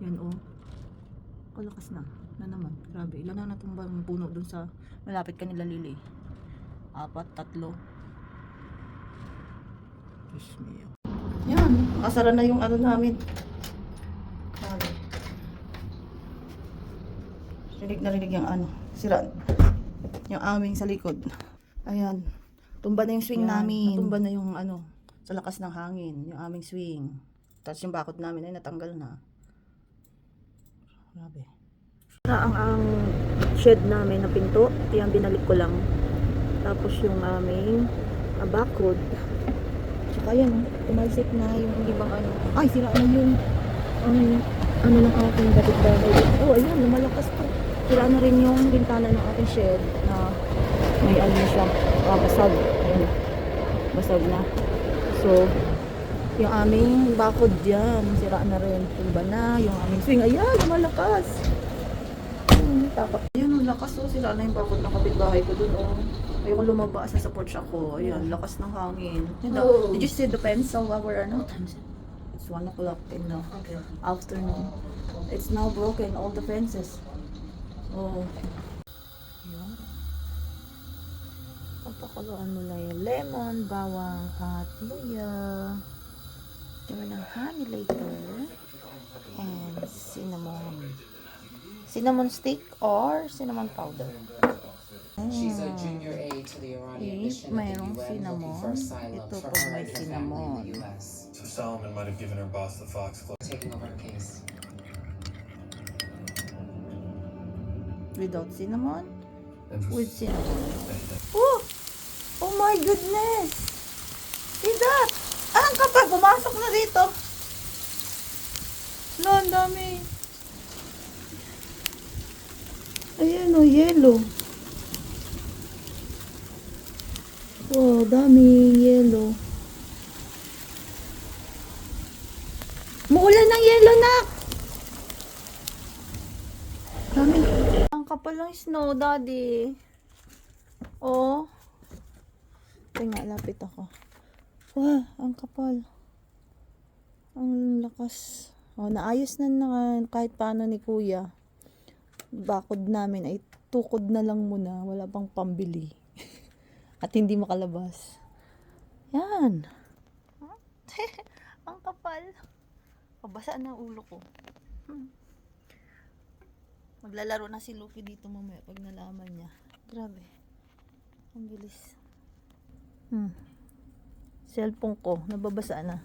Yan oh. Kalakas na. Na naman. Grabe. Ilan na natumbang puno dun sa malapit kanila Lili. 4, 3. Diyos mio. Yan. Nakasara na yung ano namin. Grabe. Rinig na rinig yung ano. Sira. Yung aming sa likod. Ayan. Tumba na yung swing namin. Tumba na yung ano. Sa lakas ng hangin. Yung aming swing. Tapos yung bakod namin ay natanggal na. Grabe. Ang shed namin na pinto. Yung binalik ko lang. Tapos yung aming bakod. Tsaka yan. Tumalsik na yung ibang ano. Ay, sira na yung ano ng aking kapitbahay. Oh, ayun. Lumalakas pa. Sira na rin yung bintana ng ating shed na may ano siya, basag. Ayan, basag na. So, yung aming bakod dyan, sira na rin. Tumba na, yung aming swing. Ayan, lumalakas. Takot. Ayan, lakas oh. Sira na yung bakod ng kapitbahay ko dun oh. Ayoko lumaba sa support siya ko. Ayan, lakas ng hangin. Oh. Did you see the fence of our ano? It's 1 o'clock in the afternoon. It's now broken, all the fences. Oh. Ayan. Papakuluan mo lang yung lemon, bawang, at luya. Gawin ng honey later. And cinnamon. Cinnamon stick or cinnamon powder. She's a junior aide to the Iranian mission at the UN, looking for asylum for her and her family in the US. So Solomon might have given her boss the foxglove. Taking over her case. Without cinnamon? And With cinnamon. Oh! Oh my goodness! See that? Ah, ang kapal! Pumasok na dito! No, ang dami. Ayan o, yellow. Wow, daming yellow. Muulan ng yellow, nak! Dami. Ang kapal ng snow, daddy. Oh. Tingnan, lapit ako. Wow, ang kapal. Ang lakas. Oh, naayos na kahit paano ni kuya. Bakod namin ay tukod na lang muna. Wala pang pambili. At hindi makalabas. Yan. Ang kapal. Pabasa na ulo ko. Maglalaro na si Lucky dito mamaya pag nalaman niya. Grabe. Ang bilis. Cellphone ko, nababasa na.